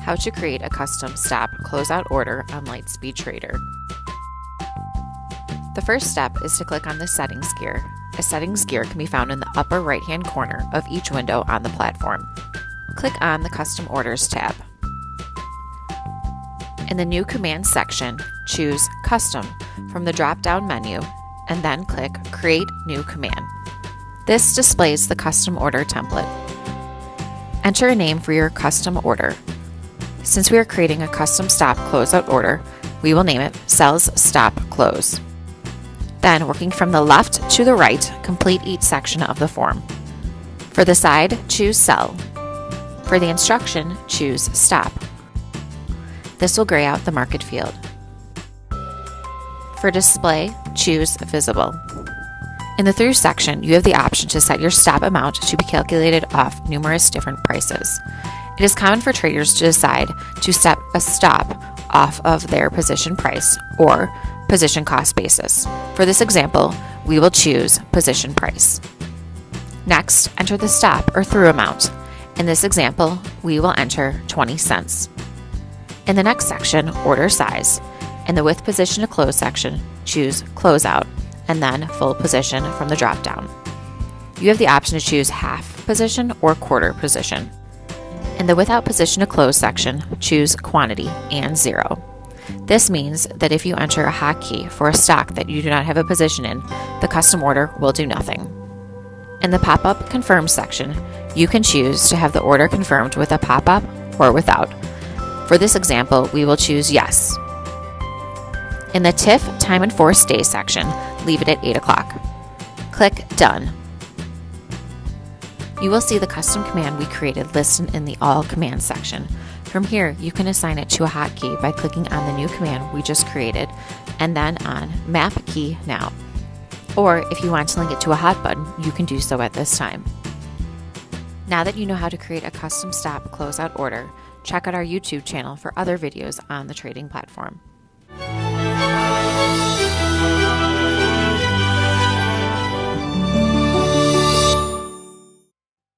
How to create a custom stop closeout order on Lightspeed Trader. The first step is to click on the settings gear. A settings gear can be found in the upper right-hand corner of each window on the platform. Click on the Custom Orders tab. In the New Commands section, choose Custom from the drop-down menu and then click Create New Command. This displays the custom order template. Enter a name for your custom order. Since we are creating a custom stop closeout order, we will name it Cells Stop Close. Then, working from the left to the right, complete each section of the form. For the side, choose Cell. For the instruction, choose Stop. This will gray out the market field. For display, choose Visible. In the Through section, you have the option to set your stop amount to be calculated off numerous different prices. It is common for traders to decide to set a stop off of their position price or position cost basis. For this example, we will choose position price. Next, enter the stop or through amount. In this example, we will enter 20 cents. In the next section, order size. In the with position to close section, choose closeout and then full position from the drop-down. You have the option to choose half position or quarter position. In the without position to close section, choose quantity and 0. This means that if you enter a hotkey for a stock that you do not have a position in, the custom order will do nothing. In the pop-up confirm section, you can choose to have the order confirmed with a pop-up or without. For this example, we will choose yes. In the TIFF time and forced day section, leave it at 8 o'clock. Click Done. You will see the custom command we created listed in the All Commands section. From here, you can assign it to a hotkey by clicking on the new command we just created and then on Map Key Now. Or if you want to link it to a hot button, you can do so at this time. Now that you know how to create a custom stop closeout order, check out our YouTube channel for other videos on the trading platform.